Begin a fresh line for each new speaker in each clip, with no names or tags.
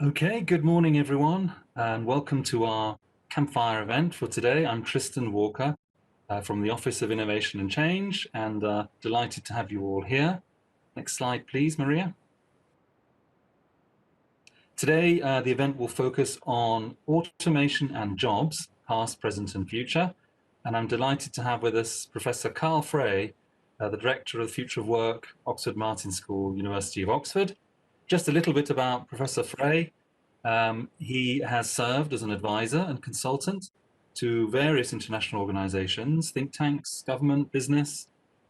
Okay, good morning, everyone, and welcome to our Campfire event for today. I'm Tristan Walker from the Office of Innovation and Change, and delighted to have you all here. Next slide, please, Maria. Today, the event will focus on automation and jobs, past, present, and future. And I'm delighted to have with us Professor Carl Frey, the Director of the Future of Work, Oxford Martin School, University of Oxford. Just a little bit about Professor Frey. He has served as an advisor and consultant to various international organizations, think tanks, government, business,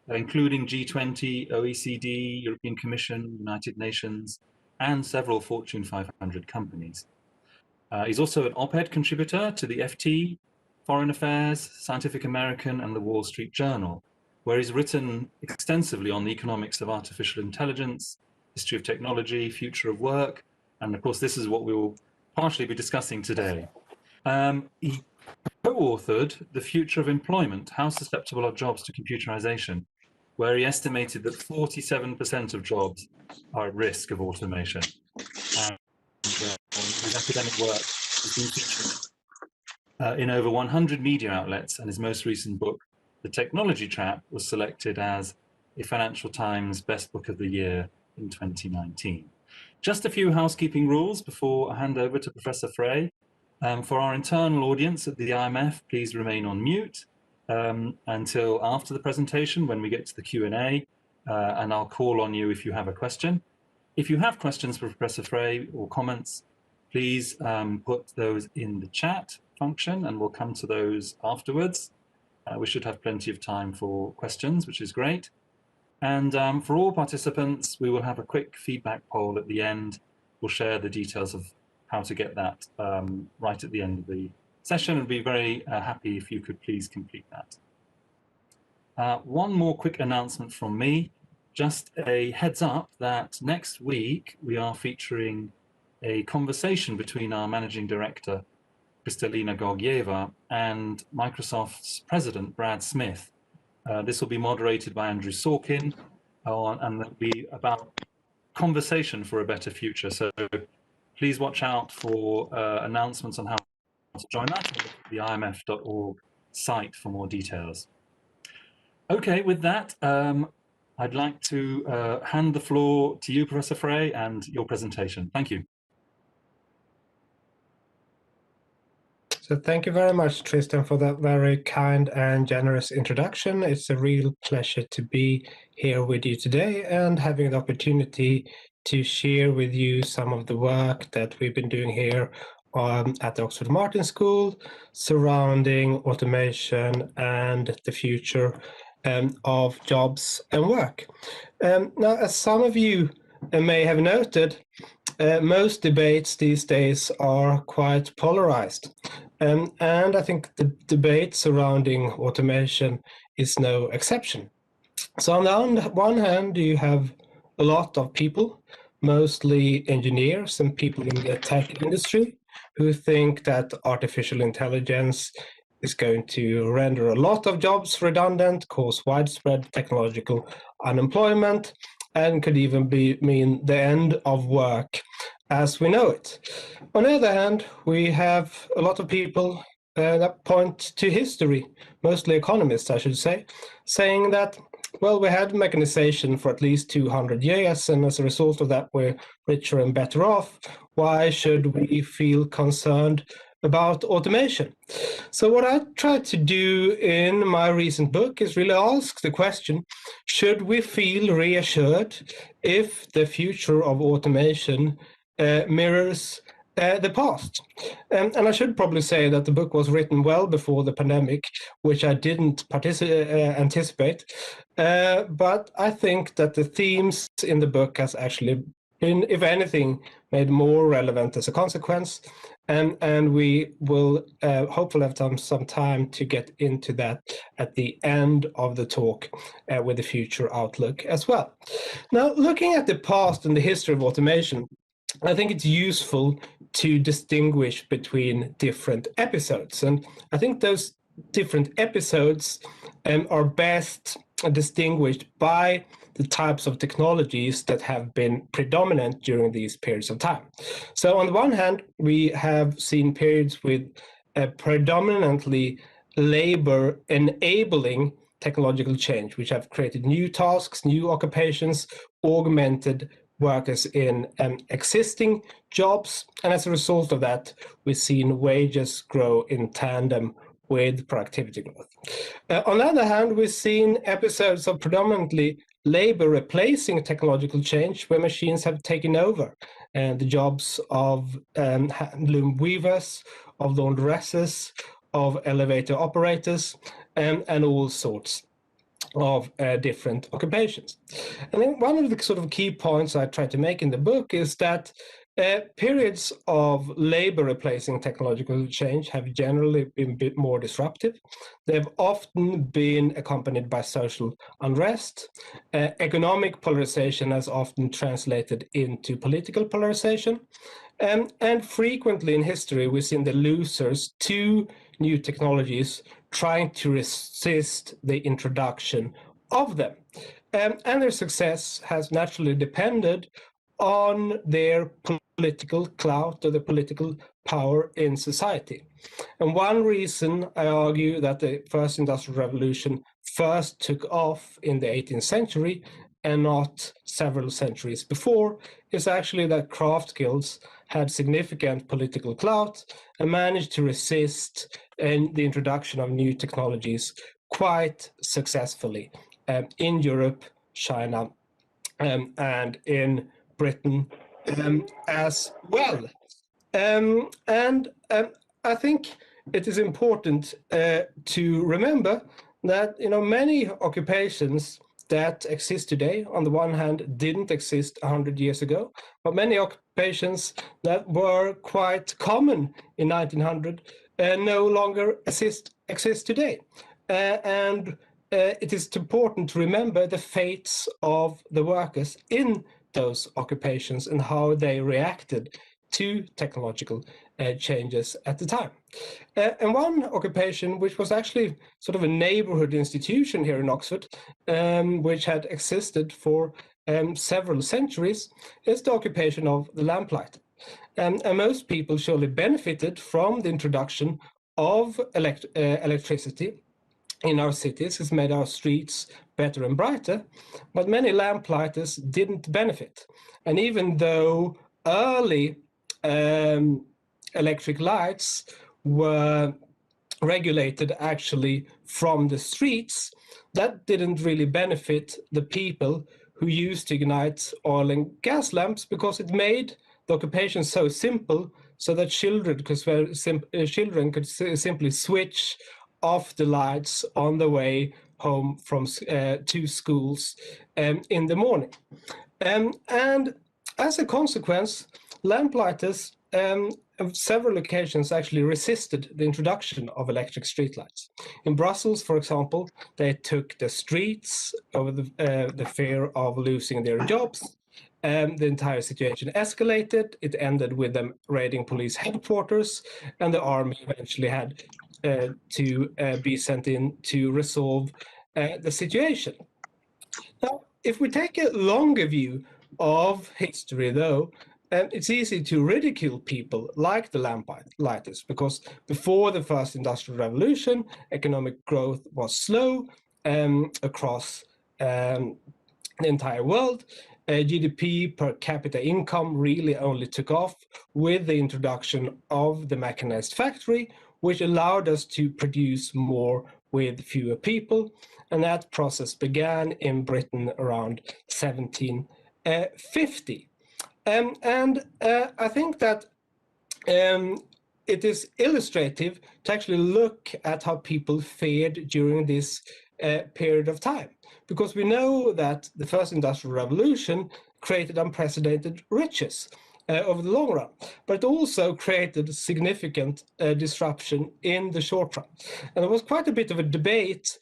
including G20, OECD, European Commission, United Nations, and several Fortune 500 companies. He's also an op-ed contributor to the FT, Foreign Affairs, Scientific American, and the Wall Street Journal, where he's written extensively on the economics of artificial intelligence, history of technology, future of work, and of course this is what we will partially be discussing today. He co-authored The Future of Employment, How Susceptible Are Jobs to Computerization, where he estimated that 47% of jobs are at risk of automation. And his academic work has been featured in over 100 media outlets, and his most recent book, The Technology Trap, was selected as a Financial Times Best Book of the Year in 2019. Just a few housekeeping rules before I hand over to Professor Frey. For our internal audience at the IMF, please remain on mute until after the presentation when we get to the Q&A, and I'll call on you if you have a question. If you have questions for Professor Frey or comments, please put those in the chat function and we'll come to those afterwards. We should have plenty of time for questions, which is great. And for all participants, we will have a quick feedback poll at the end. We'll share the details of how to get that right at the end of the session, and be very happy if you could please complete that. One more quick announcement from me. Just a heads up that next week we are featuring a conversation between our managing director, Kristalina Georgieva, and Microsoft's president, Brad Smith. This will be moderated by Andrew Sorkin, and it'll be about conversation for a better future. So please watch out for announcements on how to join that on the imf.org site for more details. Okay, with that, I'd like to hand the floor to you, Professor Frey, and your presentation. Thank you.
So thank you very much, Tristan, for that very kind and generous introduction. It's a real pleasure to be here with you today and having the opportunity to share with you some of the work that we've been doing here at the Oxford Martin School surrounding automation and the future of jobs and work. Now, as some of you may have noted, most debates these days are quite polarized. And I think the debate surrounding automation is no exception. So on the one hand, you have a lot of people, mostly engineers and people in the tech industry, who think that artificial intelligence is going to render a lot of jobs redundant, cause widespread technological unemployment, and could even mean the end of work as we know it. On the other hand, we have a lot of people that point to history, mostly economists, I should say, saying that, well, we had mechanization for at least 200 years, and as a result of that, we're richer and better off. Why should we feel concerned about automation? So what I tried to do in my recent book is really ask the question, should we feel reassured if the future of automation mirrors the past? And I should probably say that the book was written well before the pandemic, which I didn't anticipate. But I think that the themes in the book has actually been, if anything, made more relevant as a consequence. And we will hopefully have some time to get into that at the end of the talk with the future outlook as well. Now, looking at the past and the history of automation, I think it's useful to distinguish between different episodes. And I think those different episodes are best distinguished by the types of technologies that have been predominant during these periods of time. So on the one hand, we have seen periods with predominantly labor enabling technological change, which have created new tasks, new occupations, augmented workers in existing jobs. And as a result of that, we've seen wages grow in tandem with productivity growth. On the other hand, we've seen episodes of predominantly labor replacing technological change where machines have taken over the jobs of loom weavers, of laundresses, of elevator operators, and all sorts of different occupations. And then one of the sort of key points I try to make in the book is that periods of labor replacing technological change have generally been a bit more disruptive. They've often been accompanied by social unrest. Economic polarization has often translated into political polarization. And frequently in history, we've seen the losers to new technologies trying to resist the introduction of them. And their success has naturally depended on their political clout or the political power in society. And one reason I argue that the first industrial revolution first took off in the 18th century and not several centuries before is actually that craft guilds had significant political clout and managed to resist the introduction of new technologies quite successfully in Europe, China, and in Britain as well. And I think it is important to remember that many occupations that exist today, on the one hand, didn't exist 100 years ago, but many occupations that were quite common in 1900 no longer exist today. And it is important to remember the fates of the workers in those occupations and how they reacted to technological changes at the time. And one occupation, which was actually sort of a neighborhood institution here in Oxford, which had existed for several centuries, is the occupation of the lamplighter. And most people surely benefited from the introduction of electricity in our cities. It's made our streets better and brighter, but many lamplighters didn't benefit. And even though early electric lights were regulated actually from the streets, that didn't really benefit the people who used to ignite oil and gas lamps, because it made the occupation so simple so that children could simply switch off the lights on the way home from to schools in the morning. And as a consequence, lamplighters on several occasions actually resisted the introduction of electric streetlights. In Brussels, for example, they took the streets over the fear of losing their jobs. The entire situation escalated. It ended with them raiding police headquarters, and the army eventually had to be sent in to resolve the situation. Now, if we take a longer view of history, though, it's easy to ridicule people like the lamplighters, because before the first industrial revolution, economic growth was slow across the entire world. GDP per capita income really only took off with the introduction of the mechanized factory, which allowed us to produce more with fewer people. And that process began in Britain around 1750. And I think that it is illustrative to actually look at how people fared during this period of time, because we know that the first industrial revolution created unprecedented riches over the long run, but it also created significant disruption in the short run. And there was quite a bit of a debate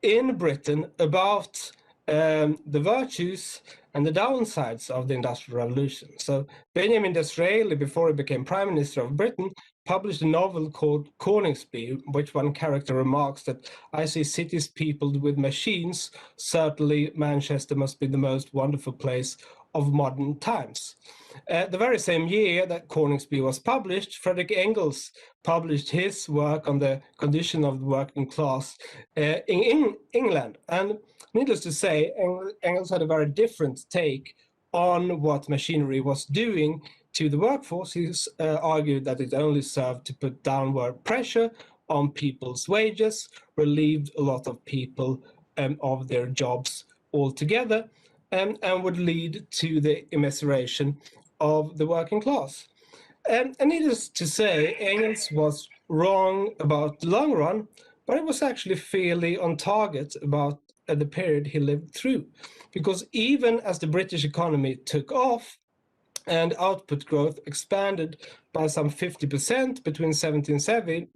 in Britain about the virtues and the downsides of the Industrial Revolution. So Benjamin Disraeli, before he became Prime Minister of Britain, published a novel called Coningsby, which one character remarks that I see cities peopled with machines. Certainly Manchester must be the most wonderful place of modern times. The very same year that Coningsby was published, Frederick Engels published his work on the condition of the working class in England. And needless to say, Engels had a very different take on what machinery was doing to the workforce. He argued that it only served to put downward pressure on people's wages, relieved a lot of people of their jobs altogether, and would lead to the immiseration of the working class. And needless to say, Engels was wrong about the long run, but it was actually fairly on target about the period he lived through. Because even as the British economy took off and output growth expanded by some 50% between 1770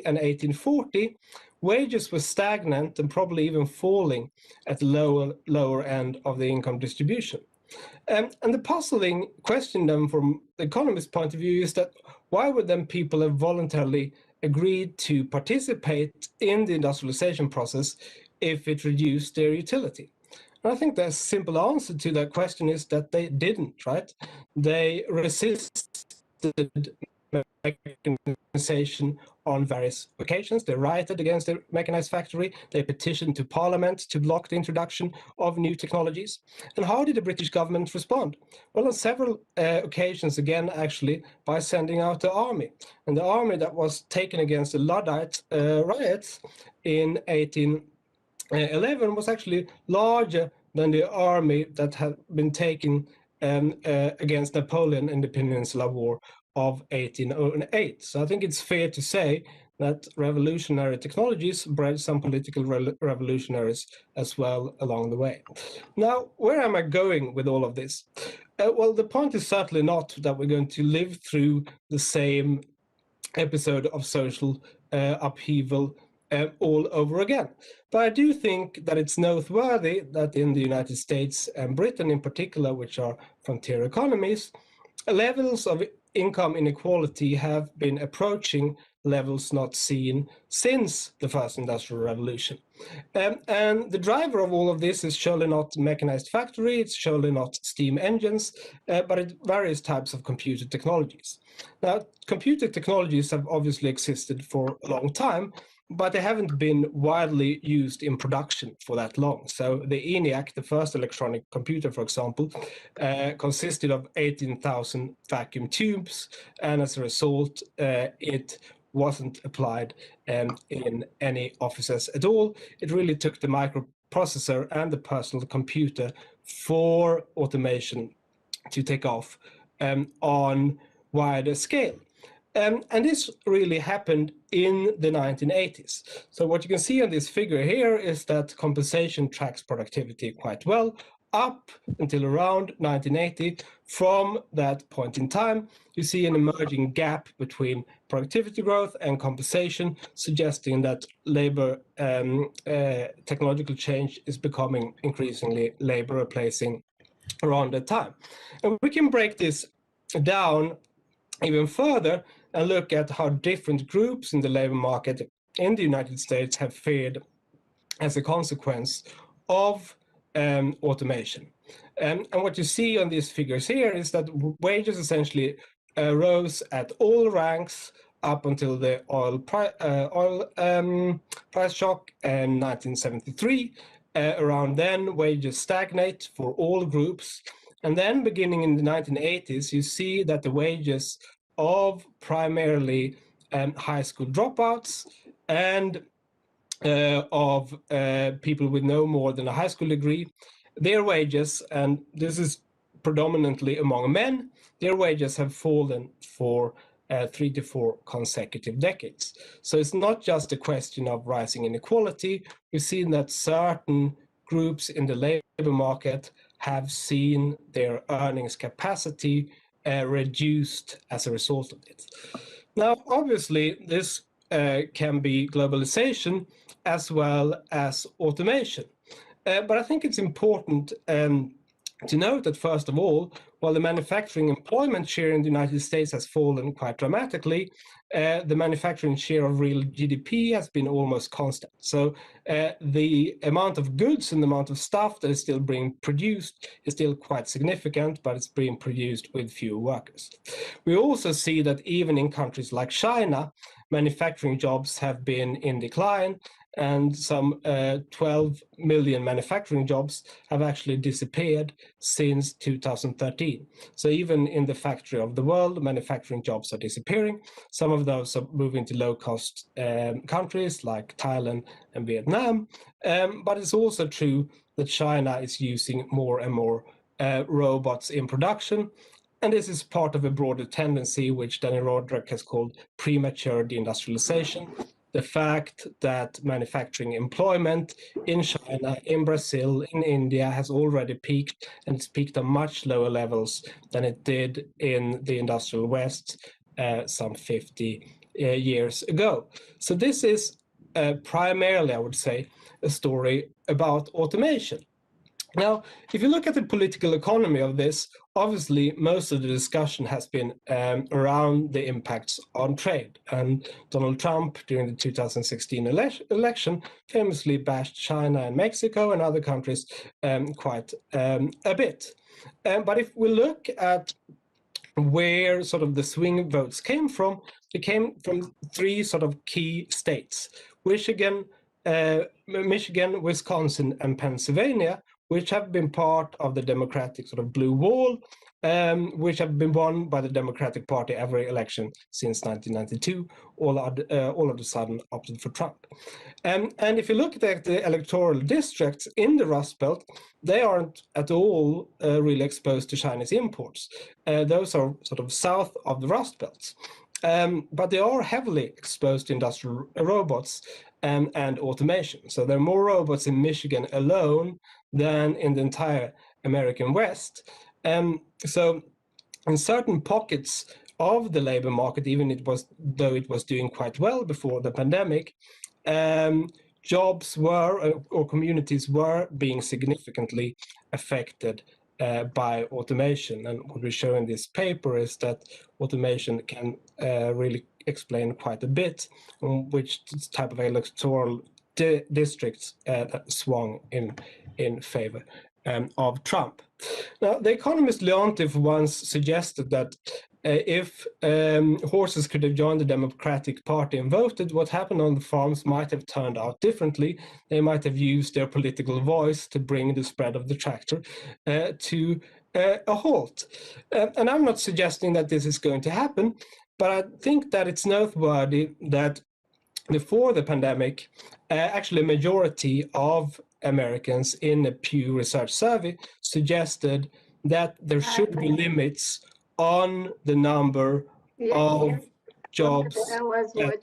and 1840, wages were stagnant and probably even falling at the lower end of the income distribution. And the puzzling question then from the economist's point of view is that why would then people have voluntarily agreed to participate in the industrialization process if it reduced their utility? And I think the simple answer to that question is that they didn't, right? They resisted mechanization on various occasions. They rioted against the mechanized factory. They petitioned to Parliament to block the introduction of new technologies. And how did the British government respond? Well, on several occasions, again, actually, by sending out the army. And the army that was taken against the Luddite riots in 1811 was actually larger than the army that had been taken against Napoleon in the Peninsular War of 1808. So I think it's fair to say that revolutionary technologies bred some political revolutionaries as well along the way. Now, where am I going with all of this? Well, the point is certainly not that we're going to live through the same episode of social upheaval all over again. But I do think that it's noteworthy that in the United States and Britain in particular, which are frontier economies, levels of income inequality have been approaching levels not seen since the first industrial revolution. And the driver of all of this is surely not mechanized factory, it's surely not steam engines, but it's various types of computer technologies. Now, computer technologies have obviously existed for a long time, but they haven't been widely used in production for that long. So the ENIAC, the first electronic computer, for example, consisted of 18,000 vacuum tubes, and as a result, it wasn't applied in any offices at all. It really took the microprocessor and the personal computer for automation to take off on wider scale. And this really happened in the 1980s. So what you can see on this figure here is that compensation tracks productivity quite well up until around 1980. From that point in time, you see an emerging gap between productivity growth and compensation, suggesting that labor technological change is becoming increasingly labor replacing around that time. And we can break this down even further and look at how different groups in the labor market in the United States have fared as a consequence of automation. And what you see on these figures here is that wages essentially rose at all ranks up until the oil price shock in 1973. Around then, wages stagnate for all groups. And then beginning in the 1980s, you see that the wages of primarily high school dropouts and of people with no more than a high school degree, their wages, and this is predominantly among men, their wages have fallen for 3 to 4 consecutive decades. So it's not just a question of rising inequality. We've seen that certain groups in the labor market have seen their earnings capacity reduced as a result of it. Now, obviously, this can be globalization as well as automation. But I think it's important to note that, first of all, while the manufacturing employment share in the United States has fallen quite dramatically, the manufacturing share of real GDP has been almost constant. So the amount of goods and the amount of stuff that is still being produced is still quite significant, but it's being produced with fewer workers. We also see that even in countries like China, manufacturing jobs have been in decline, and some 12 million manufacturing jobs have actually disappeared since 2013. So even in the factory of the world, manufacturing jobs are disappearing. Some of those are moving to low-cost countries like Thailand and Vietnam. But it's also true that China is using more and more robots in production. And this is part of a broader tendency, which Danny Roderick has called premature deindustrialization. The fact that manufacturing employment in China, in Brazil, in India has already peaked, and it's peaked at much lower levels than it did in the industrial West some 50 years ago. So this is primarily, I would say, a story about automation. Now, if you look at the political economy of this, obviously most of the discussion has been around the impacts on trade. And Donald Trump, during the 2016 election, famously bashed China and Mexico and other countries quite a bit. But if we look at where sort of the swing votes came from, they came from three sort of key states: Michigan, Wisconsin, and Pennsylvania, which have been part of the Democratic sort of blue wall, which have been won by the Democratic Party every election since 1992, all of a sudden opted for Trump. And if you look at the electoral districts in the Rust Belt, they aren't at all really exposed to Chinese imports. Those are sort of south of the Rust Belts. But they are heavily exposed to industrial robots and automation. So there are more robots in Michigan alone than in the entire American West. So in certain pockets of the labor market, though it was doing quite well before the pandemic, jobs were, or communities were, being significantly affected by automation. And what we show in this paper is that automation can really explain quite a bit on which type of electoral districts that swung in favor of Trump. Now, the economist Leontief once suggested that if horses could have joined the Democratic Party and voted, what happened on the farms might have turned out differently. They might have used their political voice to bring the spread of the tractor to a halt. And I'm not suggesting that this is going to happen, but I think that it's noteworthy that before the pandemic, actually a majority of Americans in a Pew Research survey suggested that there should be limits on the number of jobs that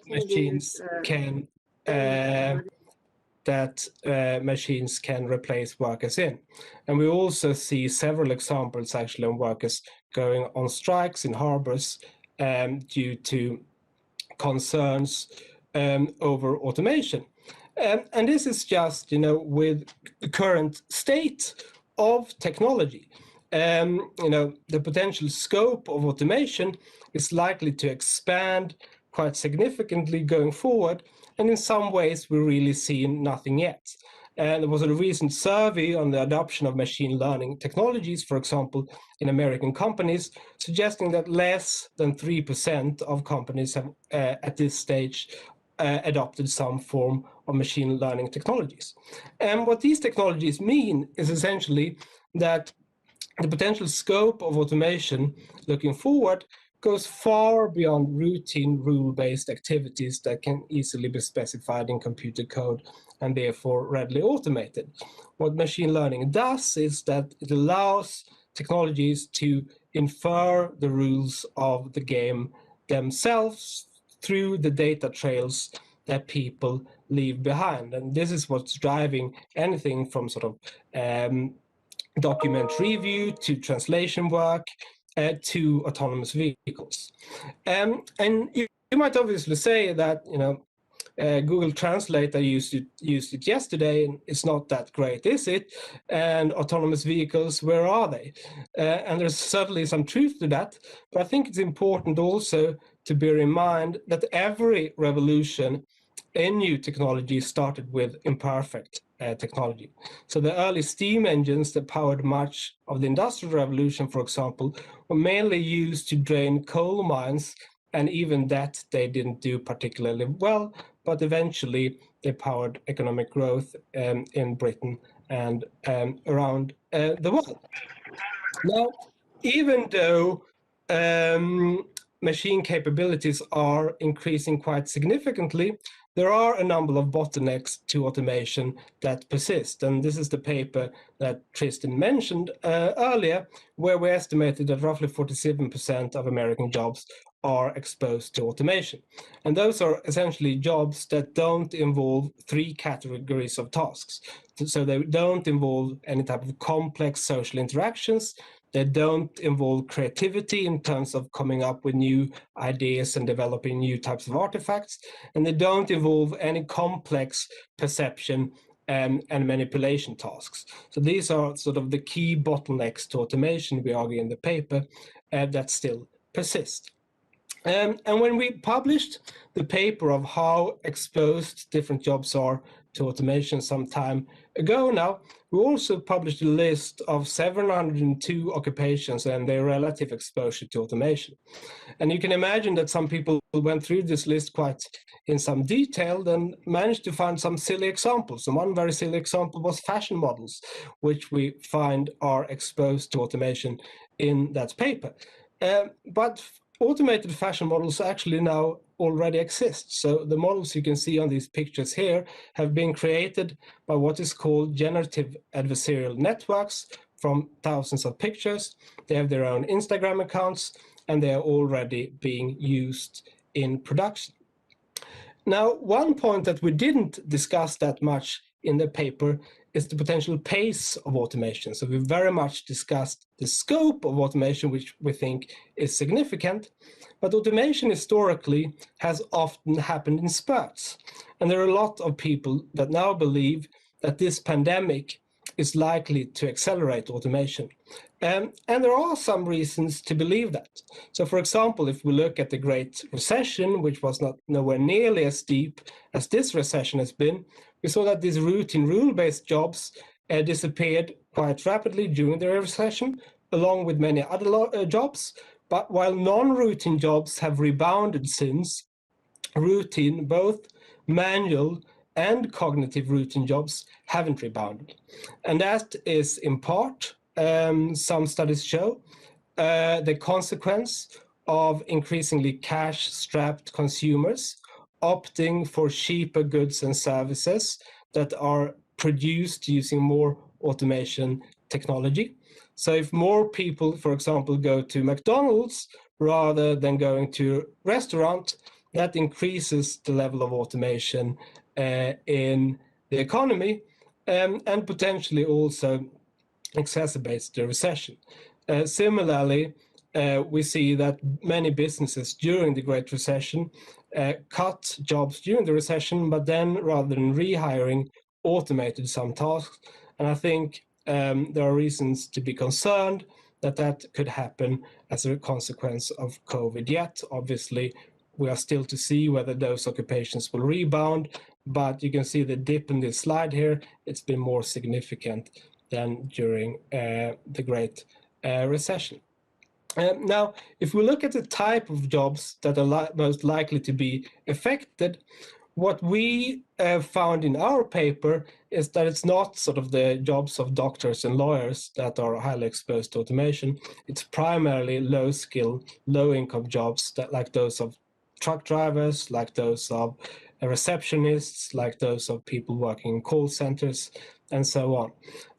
machines can replace workers in. And we also see several examples actually of workers going on strikes in harbors due to concerns over automation. And this is just, with the current state of technology. The potential scope of automation is likely to expand quite significantly going forward. And in some ways, we really see nothing yet. And there was a recent survey on the adoption of machine learning technologies, for example, in American companies, suggesting that less than 3% of companies have, at this stage, adopted some form of machine learning technologies. And what these technologies mean is essentially that the potential scope of automation looking forward goes far beyond routine rule-based activities that can easily be specified in computer code and therefore readily automated. What machine learning does is that it allows technologies to infer the rules of the game themselves through the data trails that people leave behind. And this is what's driving anything from sort of document review to translation work to autonomous vehicles. And you might obviously say that, Google Translate, I used it yesterday, and it's not that great, is it? And autonomous vehicles, where are they? And there's certainly some truth to that, but I think it's important also to bear in mind that every revolution in new technology started with imperfect technology. So the early steam engines that powered much of the Industrial Revolution, for example, were mainly used to drain coal mines, and even that they didn't do particularly well, but eventually they powered economic growth in Britain and around the world. Now, even though machine capabilities are increasing quite significantly, there are a number of bottlenecks to automation that persist. And this is the paper that Tristan mentioned earlier, where we estimated that roughly 47% of American jobs are exposed to automation. And those are essentially jobs that don't involve three categories of tasks. So they don't involve any type of complex social interactions. They don't involve creativity in terms of coming up with new ideas and developing new types of artifacts. And they don't involve any complex perception and manipulation tasks. So these are sort of the key bottlenecks to automation, we argue in the paper, that still persist. And when we published the paper of how exposed different jobs are to automation some time ago now, we also published a list of 702 occupations and their relative exposure to automation. And you can imagine that some people went through this list quite in some detail and managed to find some silly examples. And one very silly example was fashion models, which we find are exposed to automation in that paper. But automated fashion models actually now already exist. So the models you can see on these pictures here have been created by what is called generative adversarial networks from thousands of pictures. They have their own Instagram accounts, and they are already being used in production. Now, one point that we didn't discuss that much in the paper is the potential pace of automation. So we very much discussed the scope of automation, which we think is significant, but automation historically has often happened in spurts. And there are a lot of people that now believe that this pandemic is likely to accelerate automation. And there are some reasons to believe that. So for example, if we look at the Great Recession, which was nowhere nearly as deep as this recession has been, we saw that these routine rule-based jobs disappeared quite rapidly during the recession, along with many other jobs. But while non-routine jobs have rebounded since, routine, both manual and cognitive routine jobs, haven't rebounded. And that is in part, some studies show, the consequence of increasingly cash-strapped consumers opting for cheaper goods and services that are produced using more automation technology. So if more people, for example, go to McDonald's rather than going to a restaurant, that increases the level of automation in the economy and potentially also exacerbates the recession. Similarly, we see that many businesses during the Great Recession cut jobs during the recession, but then rather than rehiring, automated some tasks. And I think there are reasons to be concerned that that could happen as a consequence of COVID. Yet, obviously, we are still to see whether those occupations will rebound, but you can see the dip in this slide here. It's been more significant than during the Great Recession. Now, if we look at the type of jobs that are most likely to be affected, what we found in our paper is that it's not sort of the jobs of doctors and lawyers that are highly exposed to automation. It's primarily low-skill, low-income jobs that, like those of truck drivers, like those of receptionists, like those of people working in call centers, and so on.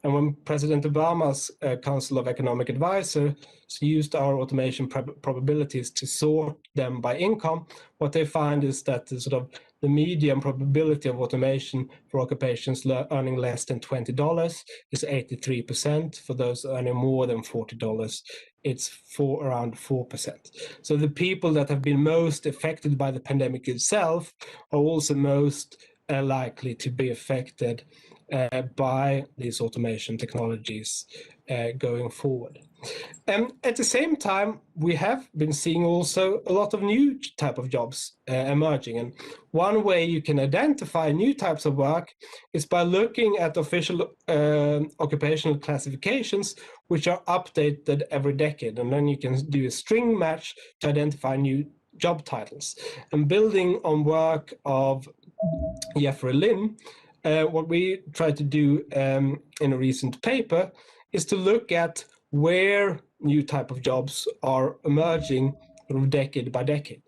And when President Obama's Council of Economic Advisors used our automation probabilities to sort them by income, what they find is that the median probability of automation for occupations earning less than $20 is 83%. For those earning more than $40, it's around 4%. So the people that have been most affected by the pandemic itself are also most likely to be affected by these automation technologies going forward. At the same time, we have been seeing also a lot of new type of jobs emerging. And one way you can identify new types of work is by looking at official occupational classifications, which are updated every decade. And then you can do a string match to identify new job titles. And building on work of Jeffrey Lynn, what we tried to do in a recent paper is to look at where new type of jobs are emerging decade by decade.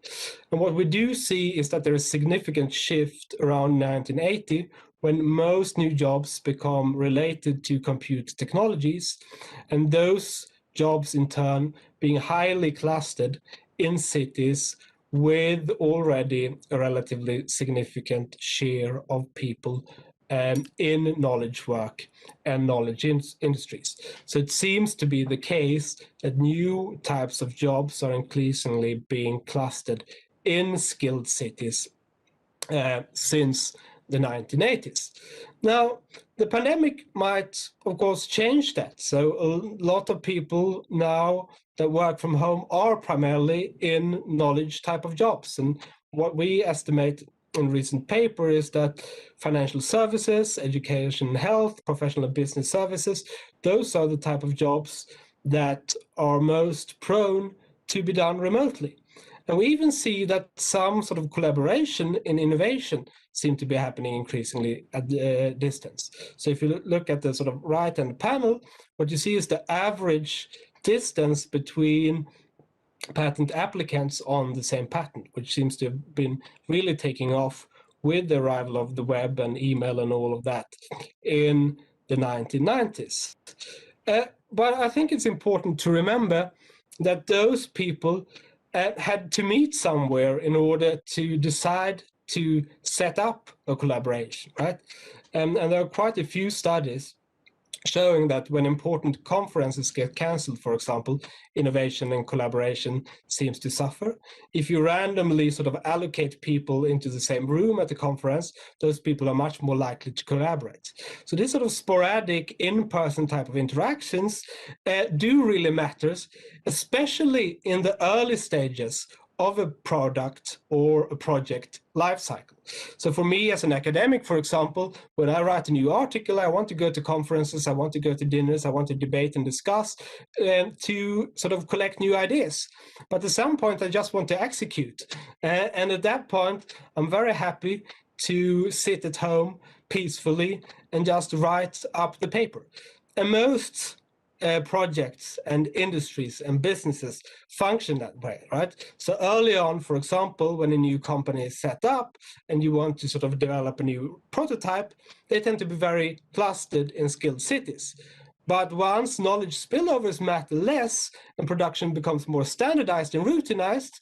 And what we do see is that there is a significant shift around 1980 when most new jobs become related to computer technologies, and those jobs in turn being highly clustered in cities with already a relatively significant share of people in knowledge work and knowledge industries. So it seems to be the case that new types of jobs are increasingly being clustered in skilled cities since the 1980s. Now, the pandemic might, of course, change that. So a lot of people now that work from home are primarily in knowledge type of jobs. And what we estimate in recent paper is that financial services, education and health, professional and business services, those are the type of jobs that are most prone to be done remotely. And we even see that some sort of collaboration in innovation seem to be happening increasingly at the distance. So if you look at the sort of right-hand panel, what you see is the average distance between patent applicants on the same patent, which seems to have been really taking off with the arrival of the web and email and all of that in the 1990s. But I think it's important to remember that those people had to meet somewhere in order to decide to set up a collaboration, right? And there are quite a few studies showing that when important conferences get cancelled, for example, innovation and collaboration seems to suffer. If you randomly sort of allocate people into the same room at the conference, those people are much more likely to collaborate. So this sort of sporadic in-person type of interactions do really matters, especially in the early stages of a product or a project lifecycle. So for me as an academic, for example, when I write a new article, I want to go to conferences, I want to go to dinners, I want to debate and discuss to sort of collect new ideas. But at some point, I just want to execute. And at that point, I'm very happy to sit at home peacefully and just write up the paper. And most projects and industries and businesses function that way, right? So early on, for example, when a new company is set up and you want to sort of develop a new prototype, they tend to be very clustered in skilled cities. But once knowledge spillovers matter less and production becomes more standardized and routinized,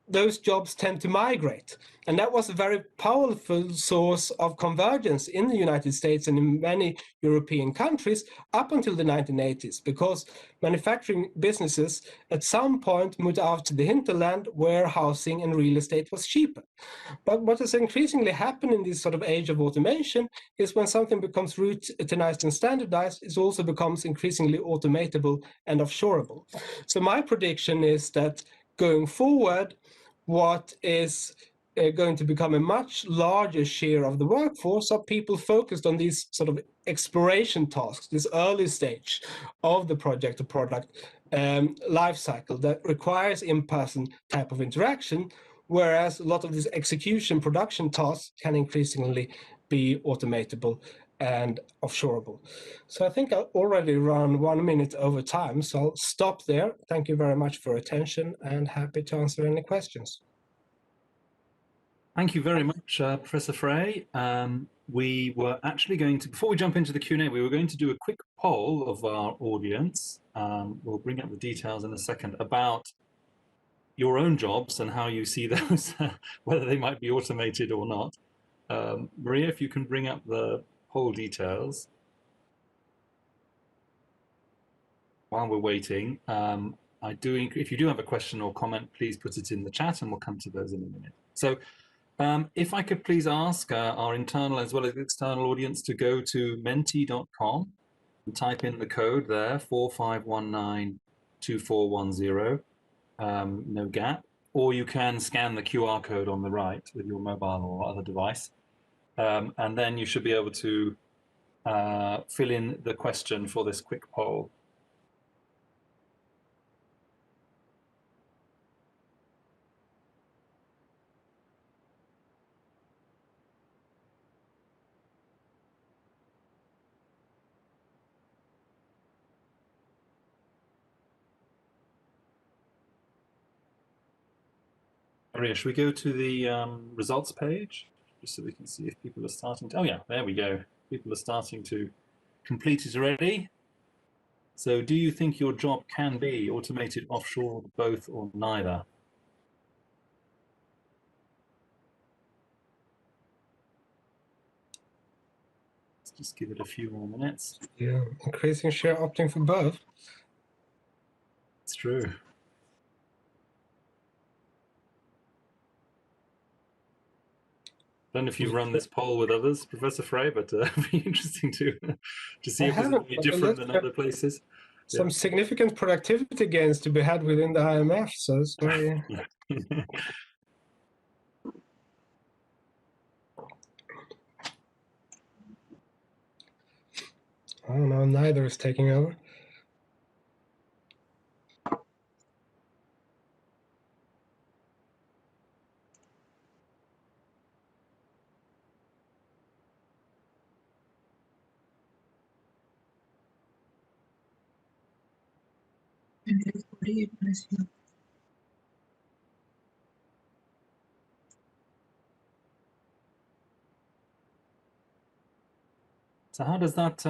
those jobs tend to migrate. And that was a very powerful source of convergence in the United States and in many European countries up until the 1980s, because manufacturing businesses at some point moved out to the hinterland where housing and real estate was cheaper. But what has increasingly happened in this sort of age of automation is when something becomes routinized and standardized, it also becomes increasingly automatable and offshoreable. So my prediction is that going forward, what is going to become a much larger share of the workforce are people focused on these sort of exploration tasks, this early stage of the project or product life cycle that requires in-person type of interaction, whereas a lot of these execution production tasks can increasingly be automatable and offshoreable. So I think I already run 1 minute over time, so I'll stop there. Thank you very much for your attention and happy to answer any questions.
Thank you very much, Professor Frey. We were actually going to, before we jump into the Q&A, we were going to do a quick poll of our audience. We'll bring up the details in a second about your own jobs and how you see those, whether they might be automated or not. Maria, if you can bring up the poll details. While we're waiting, if you do have a question or comment, please put it in the chat and we'll come to those in a minute. So if I could please ask our internal as well as external audience to go to menti.com and type in the code there, 45192410, no gap, or you can scan the QR code on the right with your mobile or other device. And then you should be able to fill in the question for this quick poll. Maria, should we go to the results page just so we can see if people are starting to, oh yeah, there we go. People are starting to complete it already. So do you think your job can be automated offshore, both or neither? Let's just give it a few more minutes.
Yeah, increasing share opting for both.
It's true. I don't know if you've run this poll with others, Professor Frey, but it'd be interesting to see if it's any different than other places.
Some significant productivity gains to be had within the IMF, so it's very... I don't know, neither is taking over.
So how does that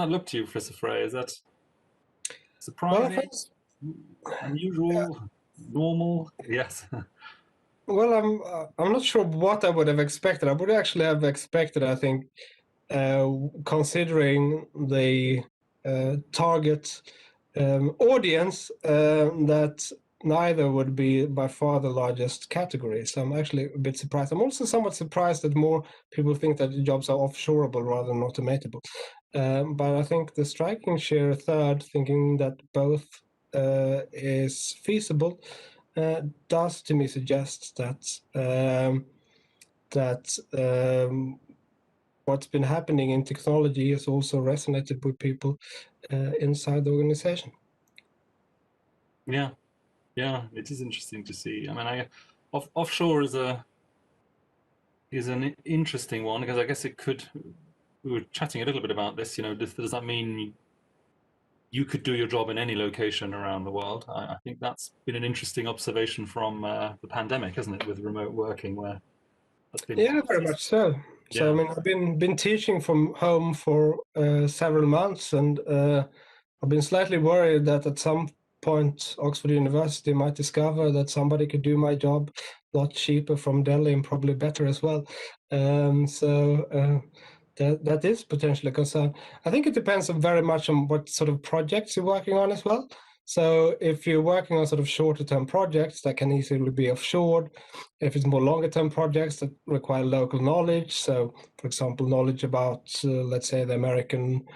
look to you, Professor Frey? Is that surprising, unusual, normal? Yes.
Well, I'm not sure what I would have expected. I would actually have expected, I think, considering the target audience, that neither would be by far the largest category. So I'm actually a bit surprised. I'm also somewhat surprised that more people think that jobs are offshoreable rather than automatable. But I think the striking share third, thinking that both is feasible, does to me suggest that what's been happening in technology has also resonated with people inside the organization.
Yeah, it is interesting to see. I mean, offshore is an interesting one because I guess it could. We were chatting a little bit about this. Does that mean you could do your job in any location around the world? I think that's been an interesting observation from the pandemic, hasn't it, with remote working, where that's been.
Yeah, very much so.
Yeah.
So I mean, I've been teaching from home for several months, and I've been slightly worried that at some point Oxford University might discover that somebody could do my job a lot cheaper from Delhi and probably better as well. That is potentially a concern. I think it depends very much on what sort of projects you're working on as well. So if you're working on sort of shorter term projects that can easily be offshored, if it's more longer term projects that require local knowledge, so for example, knowledge about, let's say, the American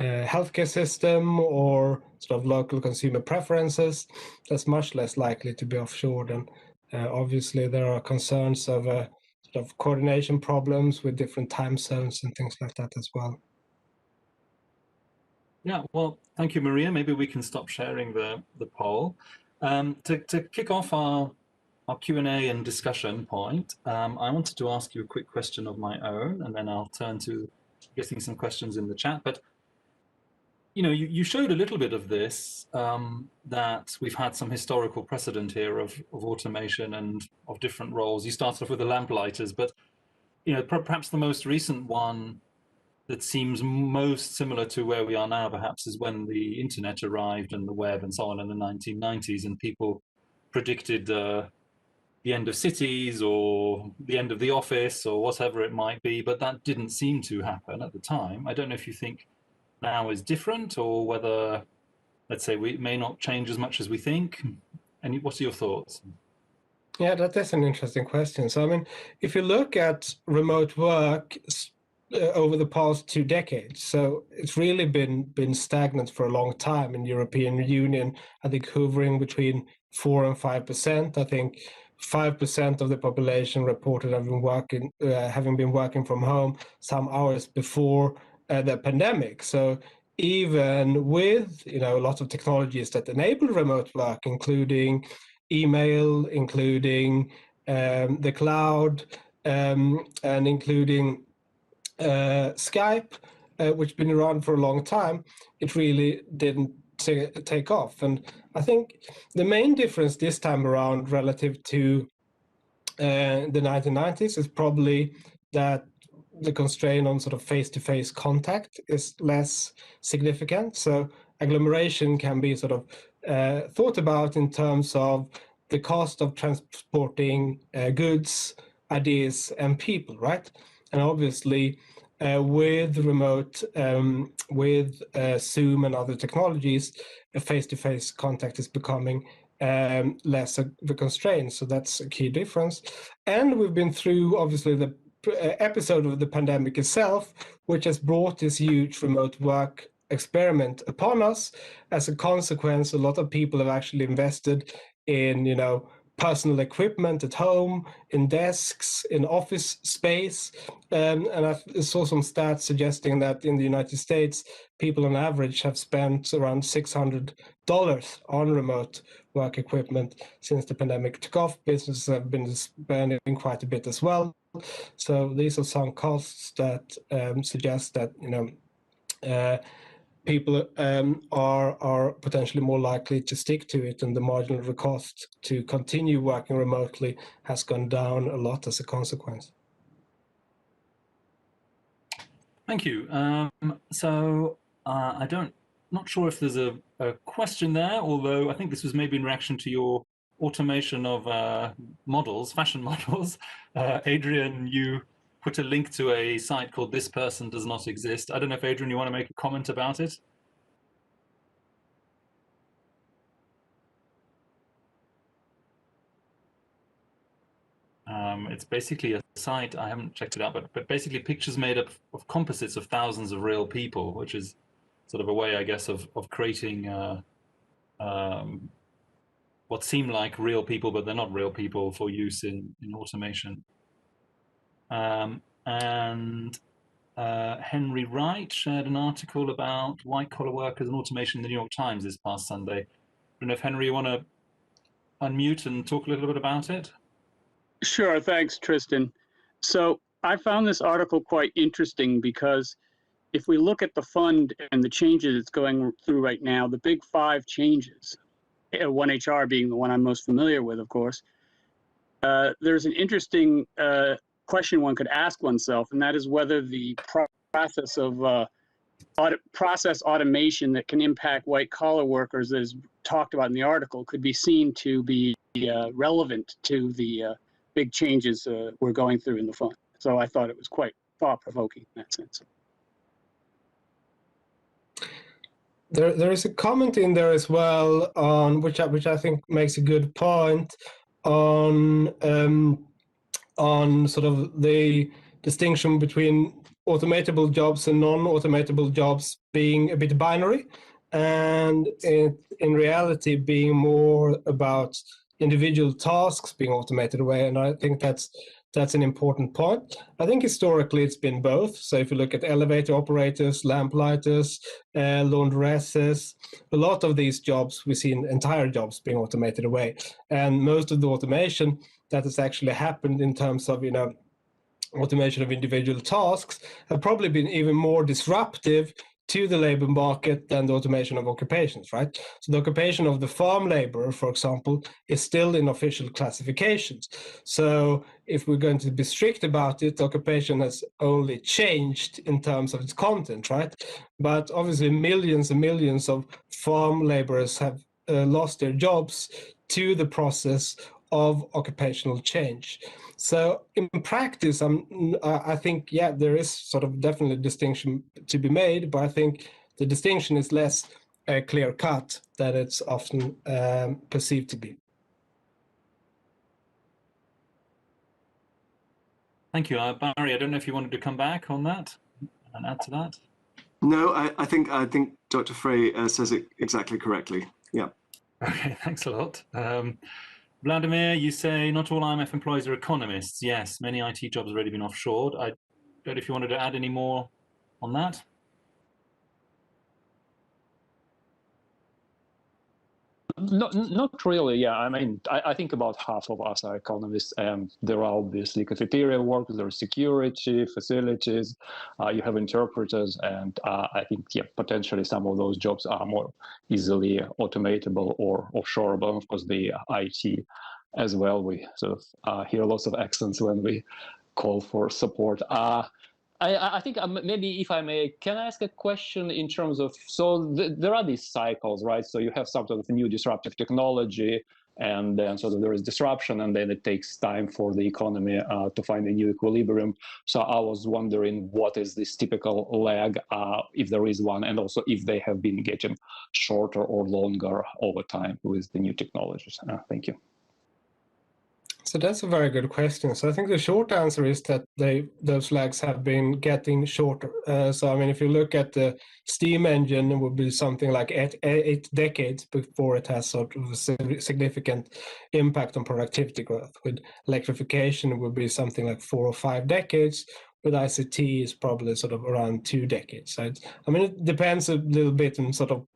healthcare system or sort of local consumer preferences, that's much less likely to be offshored. And obviously there are concerns of sort of coordination problems with different time zones and things like that as well.
Yeah, well, thank you, Maria. Maybe we can stop sharing the poll. To kick off our Q&A and discussion point, I wanted to ask you a quick question of my own, and then I'll turn to getting some questions in the chat. But you showed a little bit of this, that we've had some historical precedent here of automation and of different roles. You started off with the lamplighters, but perhaps the most recent one that seems most similar to where we are now, perhaps, is when the internet arrived and the web and so on in the 1990s, and people predicted the end of cities or the end of the office or whatever it might be, but that didn't seem to happen at the time. I don't know if you think now is different, or whether, let's say, we may not change as much as we think. And what are your thoughts?
Yeah, that is an interesting question. So, I mean, if you look at remote work over the past 2 decades, so it's really been stagnant for a long time in European Union. I think hovering between 4 and 5%. I think 5% of the population reported having been working from home some hours before the pandemic. So even with a lot of technologies that enable remote work, including email, including the cloud, and including Skype, which has been around for a long time, it really didn't take off. And I think the main difference this time around relative to the 1990s is probably that the constraint on sort of face-to-face contact is less significant. So agglomeration can be sort of thought about in terms of the cost of transporting goods, ideas, and people, right? And obviously, with remote, with Zoom and other technologies, face-to-face contact is becoming less of a constraint. So that's a key difference. And we've been through, obviously, the episode of the pandemic itself, which has brought this huge remote work experiment upon us. As a consequence, a lot of people have actually invested in, personal equipment at home, in desks, in office space. And I saw some stats suggesting that in the United States, people on average have spent around $600 on remote work equipment since the pandemic took off. Businesses have been spending quite a bit as well. So these are some costs that suggest that people are potentially more likely to stick to it, and the marginal cost to continue working remotely has gone down a lot as a consequence.
Thank you. So not sure if there's a question there, although I think this was maybe in reaction to your automation of models, fashion models. Adrian, you put a link to a site called This Person Does Not Exist. I don't know if, Adrian, you want to make a comment about it? It's basically a site, I haven't checked it out, but basically pictures made up of composites of thousands of real people, which is sort of a way, I guess, of creating what seem like real people, but they're not real people, for use in automation. And Henry Wright shared an article about white-collar workers and automation in the New York Times this past Sunday. I don't know if, Henry, you want to unmute and talk a little bit about it?
Sure, thanks, Tristan. So I found this article quite interesting because if we look at the fund and the changes it's going through right now, the big 5 changes, 1HR being the one I'm most familiar with, of course, there's an interesting question one could ask oneself, and that is whether the process of process automation that can impact white-collar workers that is talked about in the article could be seen to be relevant to the big changes we're going through in the fund. So I thought it was quite thought-provoking in that sense.
There is a comment in there as well on which I think makes a good point on sort of the distinction between automatable jobs and non-automatable jobs being a bit binary, and in reality being more about individual tasks being automated away. And I think that's an important point. I think historically it's been both. So if you look at elevator operators, lamplighters, laundresses, a lot of these jobs, we've seen entire jobs being automated away. And most of the automation that has actually happened in terms of, automation of individual tasks have probably been even more disruptive to the labor market than the automation of occupations, right? So the occupation of the farm laborer, for example, is still in official classifications. So if we're going to be strict about it, the occupation has only changed in terms of its content, right? But obviously millions and millions of farm laborers have lost their jobs to the process of occupational change. So in practice, I think, yeah, there is sort of definitely a distinction to be made, but I think the distinction is less clear cut than it's often perceived to be.
Thank you. Barry, I don't know if you wanted to come back on that and add to that.
No, I think Dr. Frey says it exactly correctly. Yeah.
Okay, thanks a lot. Vladimir, you say not all IMF employees are economists. Yes, many IT jobs have already been offshored. I don't know if you wanted to add any more on that.
Not really. Yeah, I mean, I think about half of us are economists, and there are obviously cafeteria workers, there are security, facilities, you have interpreters, and I think, yeah, potentially some of those jobs are more easily automatable or offshoreable. Of course, the IT as well. We sort of hear lots of accents when we call for support. I think maybe, if I may, can I ask a question in terms of, so there are these cycles, right? So you have some sort of new disruptive technology, and then sort of there is disruption, and then it takes time for the economy to find a new equilibrium. So I was wondering, what is this typical lag, if there is one, and also if they have been getting shorter or longer over time with the new technologies? Thank you.
So that's a very good question. So I think the short answer is that those lags have been getting shorter. So I mean, if you look at the steam engine, it would be something like eight decades before it has sort of a significant impact on productivity growth. With electrification, it would be something like 4 or 5 decades. With ICT, is probably sort of around 2 decades. So I mean, it depends a little bit on sort of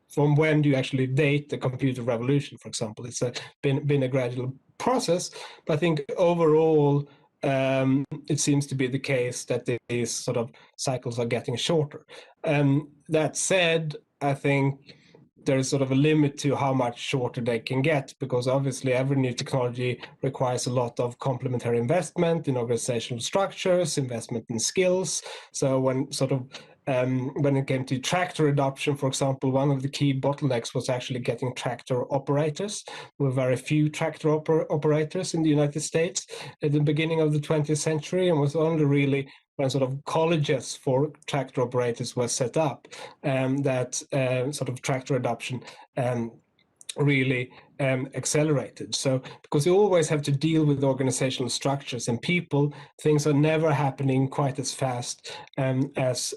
from when do you actually date the computer revolution, for example. It's been a gradual process, but I think overall it seems to be the case that these sort of cycles are getting shorter. That said, I think there is sort of a limit to how much shorter they can get, because obviously every new technology requires a lot of complementary investment in organizational structures, investment in skills. So when it came to tractor adoption, for example, one of the key bottlenecks was actually getting tractor operators. There were very few tractor operators in the United States at the beginning of the 20th century, and was only really when sort of colleges for tractor operators were set up that sort of tractor adoption really accelerated. So because you always have to deal with organizational structures and people, things are never happening quite as fast as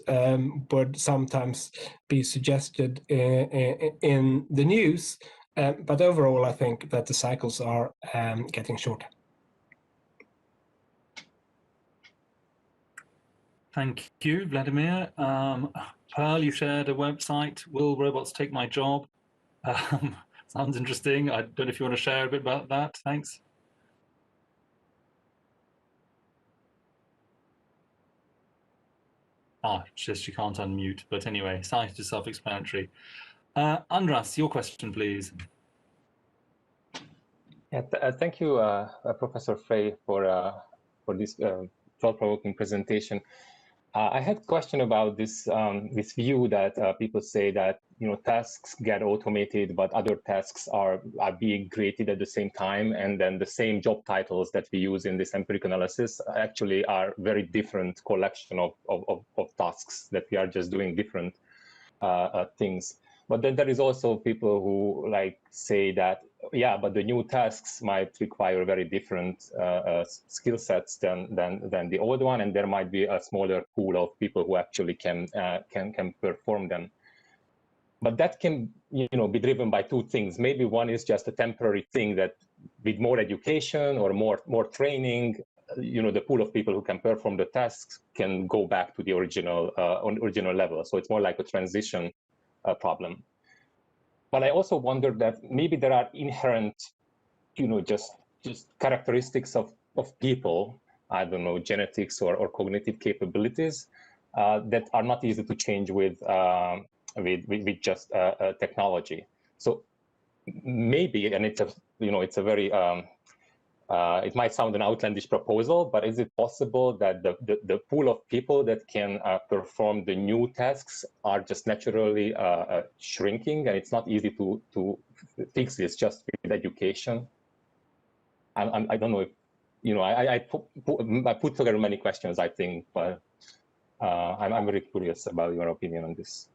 would sometimes be suggested in the news. But overall, I think that the cycles are getting shorter.
Thank you, Vladimir. Pearl, you shared a website, Will Robots Take My Job? Sounds interesting. I don't know if you want to share a bit about that. Thanks. It's just you can't unmute. But anyway, site is self-explanatory. Andras, your question, please.
Yeah, thank you, Professor Frey, for this thought-provoking presentation. I had a question about this this view that people say that tasks get automated, but other tasks are being created at the same time, and then the same job titles that we use in this empirical analysis actually are very different collection of tasks that we are just doing different things. But then there is also people who say that, yeah, but the new tasks might require very different skill sets than the old one, and there might be a smaller pool of people who actually can perform them. But that can be driven by two things. Maybe one is just a temporary thing that with more education or more training, the pool of people who can perform the tasks can go back to the original level. So it's more like a transition problem. But I also wonder that maybe there are inherent, just characteristics of people, I don't know, genetics or cognitive capabilities that are not easy to change with just technology. So maybe, and it's a it's a very it might sound an outlandish proposal, but is it possible that the pool of people that can perform the new tasks are just naturally shrinking, and it's not easy to fix this just with education? I don't know if, I put together many questions, I think, but I'm very curious about your opinion on this.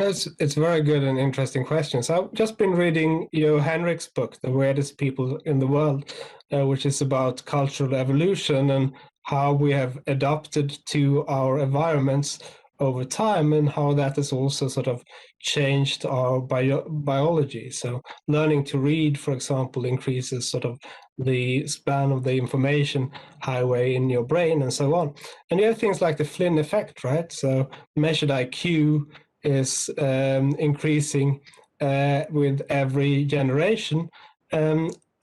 It's very good and interesting questions. I've just been reading Henrik's book, The Weirdest People in the World, which is about cultural evolution and how we have adapted to our environments over time, and how that has also sort of changed our biology. So learning to read, for example, increases sort of the span of the information highway in your brain and so on. And you have things like the Flynn effect, right? So measured IQ is increasing with every generation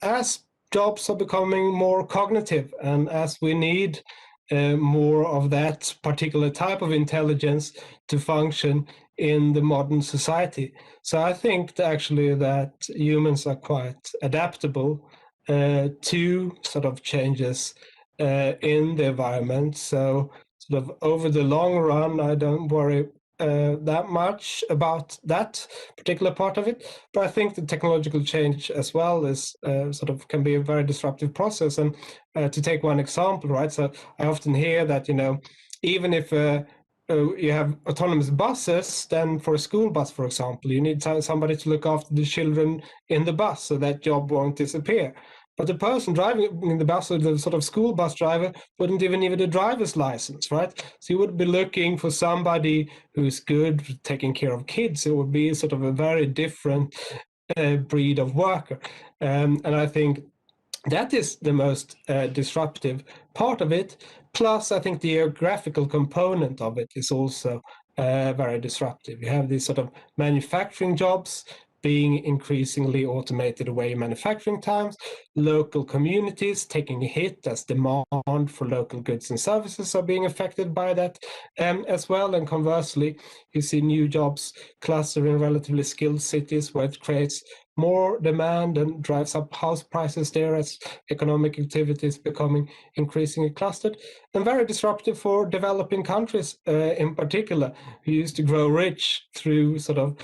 as jobs are becoming more cognitive, and as we need more of that particular type of intelligence to function in the modern society. So I think that humans are quite adaptable to sort of changes in the environment. So sort of over the long run, I don't worry that much about that particular part of it, but I think the technological change as well is sort of can be a very disruptive process. And to take one example, right? So I often hear that even if you have autonomous buses, then for a school bus, for example, you need somebody to look after the children in the bus, so that job won't disappear. But the person driving in the bus, or the sort of school bus driver, wouldn't even need a driver's license, right? So you would be looking for somebody who's good for taking care of kids. It would be sort of a very different breed of worker. And I think that is the most disruptive part of it. Plus, I think the geographical component of it is also very disruptive. You have these sort of manufacturing jobs being increasingly automated away manufacturing times, local communities taking a hit as demand for local goods and services are being affected by that as well. And conversely, you see new jobs cluster in relatively skilled cities, where it creates more demand and drives up house prices there as economic activity is becoming increasingly clustered, and very disruptive for developing countries in particular, who used to grow rich through sort of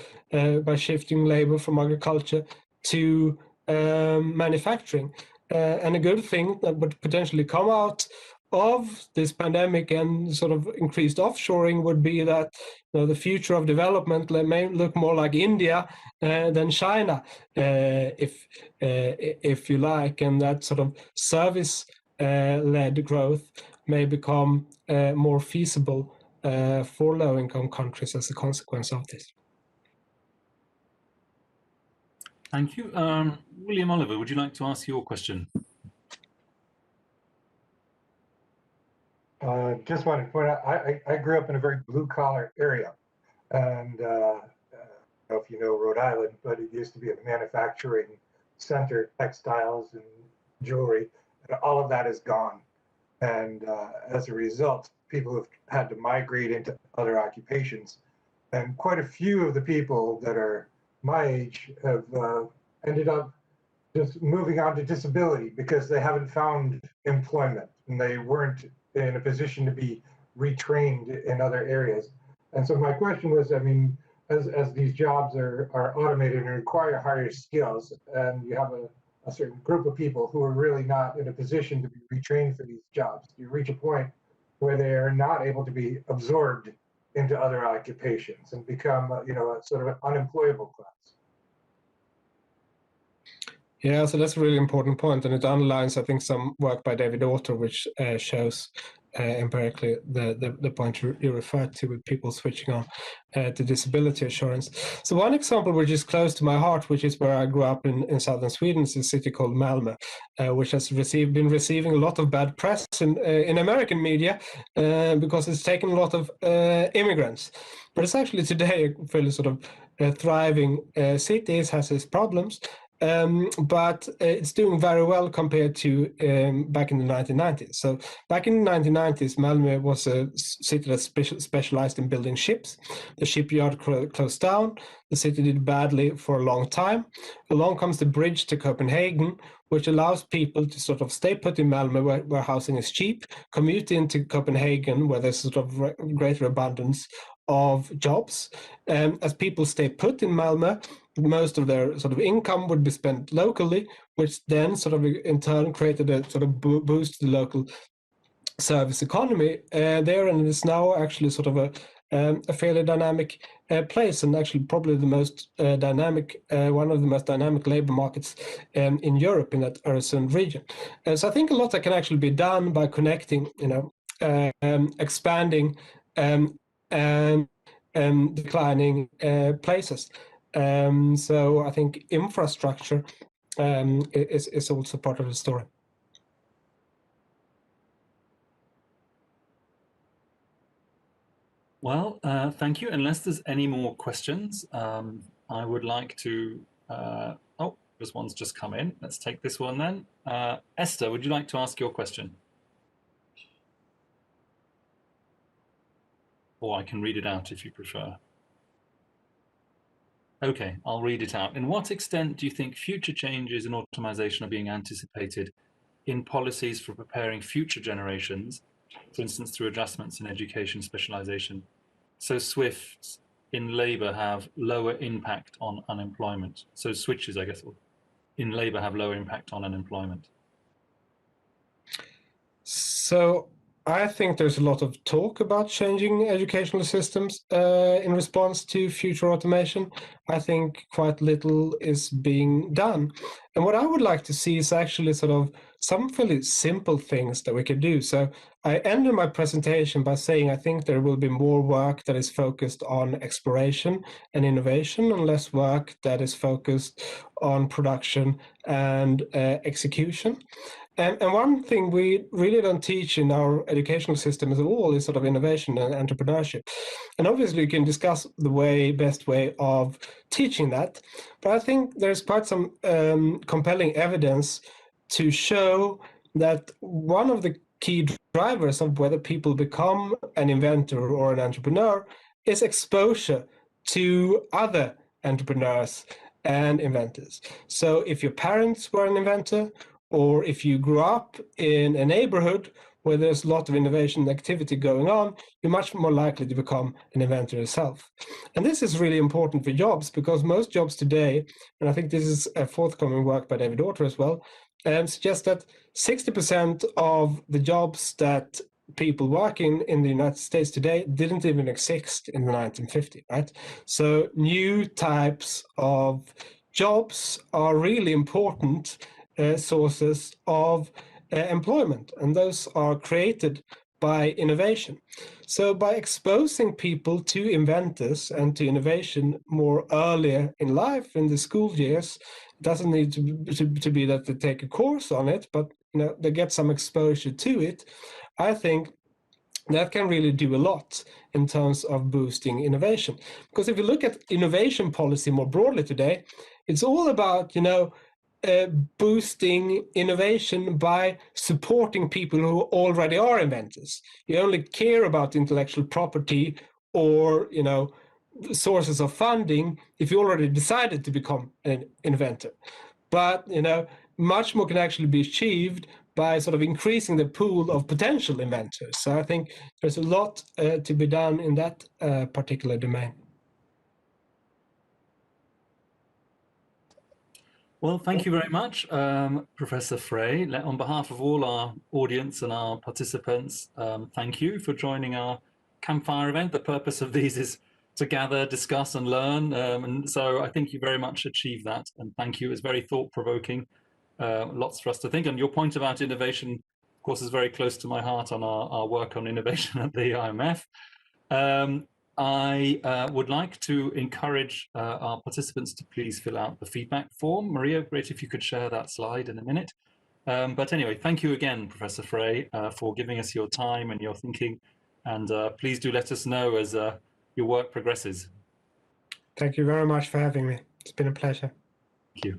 by shifting labor from agriculture to manufacturing. And a good thing that would potentially come out of this pandemic and sort of increased offshoring would be that the future of development may look more like India than China, if you like, and that sort of service-led growth may become more feasible for low-income countries as a consequence of this.
Thank you. William Oliver, would you like to ask your question?
Just wanted to point out, I grew up in a very blue-collar area, and I don't know if you know Rhode Island, but it used to be a manufacturing center, textiles and jewelry, and all of that is gone. And as a result, people have had to migrate into other occupations, and quite a few of the people that are my age have ended up just moving on to disability because they haven't found employment and they weren't in a position to be retrained in other areas. And so my question was, I mean, as these jobs are automated and require higher skills, and you have a certain group of people who are really not in a position to be retrained for these jobs, you reach a point where they are not able to be absorbed into other occupations and become, a sort of an unemployable class.
Yeah, so that's a really important point, and it underlines, I think, some work by David Autor, which shows empirically the point you referred to with people switching on to disability assurance. So one example which is close to my heart, which is where I grew up in southern Sweden, is a city called Malmö, which has been receiving a lot of bad press in American media because it's taken a lot of immigrants. But it's actually today a fairly sort of thriving city. It has its problems. but it's doing very well compared to back in the 1990s. So back in the 1990s, Malmö was a city that specialized in building ships. The shipyard closed down. The city did badly for a long time. Along comes the bridge to Copenhagen, which allows people to sort of stay put in Malmö where housing is cheap, commute into Copenhagen where there's sort of greater abundance of jobs. As people stay put in Malmö, most of their sort of income would be spent locally, which then sort of in turn created a sort of boost to the local service economy there, and it's now actually sort of a fairly dynamic place, and actually probably the most dynamic, one of the most dynamic labor markets in Europe, in that Öresund region. So I think a lot that can actually be done by connecting, expanding and declining places. So I think infrastructure is also part of the story.
Well, thank you. Unless there's any more questions, I would like to... oh, this one's just come in. Let's take this one then. Esther, would you like to ask your question? Or I can read it out if you prefer. Okay, I'll read it out. In what extent do you think future changes in automation are being anticipated in policies for preparing future generations, for instance, through adjustments in education specialization? So SWIFTs in labor have lower impact on unemployment. So switches, I guess, in labor have lower impact on unemployment.
So I think there's a lot of talk about changing educational systems in response to future automation. I think quite little is being done. And what I would like to see is actually sort of some fairly simple things that we can do. So I ended my presentation by saying I think there will be more work that is focused on exploration and innovation, and less work that is focused on production and execution. And one thing we really don't teach in our educational system at all is sort of innovation and entrepreneurship. And obviously you can discuss the best way of teaching that, but I think there's quite some compelling evidence to show that one of the key drivers of whether people become an inventor or an entrepreneur is exposure to other entrepreneurs and inventors. So if your parents were an inventor, or if you grew up in a neighborhood where there's a lot of innovation activity going on, you're much more likely to become an inventor yourself. And this is really important for jobs, because most jobs today, and I think this is a forthcoming work by David Autor as well, suggests that 60% of the jobs that people working in the United States today didn't even exist in the 1950s, right? So new types of jobs are really important sources of employment, and those are created by innovation. So by exposing people to inventors and to innovation more earlier in life, in the school years, it doesn't need to be that they take a course on it, but they get some exposure to it. I think that can really do a lot in terms of boosting innovation. Because if you look at innovation policy more broadly today, it's all about, boosting innovation by supporting people who already are inventors. You only care about intellectual property or, sources of funding if you already decided to become an inventor. But, much more can actually be achieved by sort of increasing the pool of potential inventors. So I think there's a lot to be done in that particular domain.
Well, thank you very much, Professor Frey. On behalf of all our audience and our participants, thank you for joining our Campfire event. The purpose of these is to gather, discuss, and learn. And so I think you very much achieved that. And thank you. It's very thought-provoking, lots for us to think. And your point about innovation, of course, is very close to my heart on our work on innovation at the IMF. I would like to encourage our participants to please fill out the feedback form. Maria, great if you could share that slide in a minute. But anyway, thank you again, Professor Frey, for giving us your time and your thinking. And please do let us know as your work progresses.
Thank you very much for having me. It's been a pleasure.
Thank you.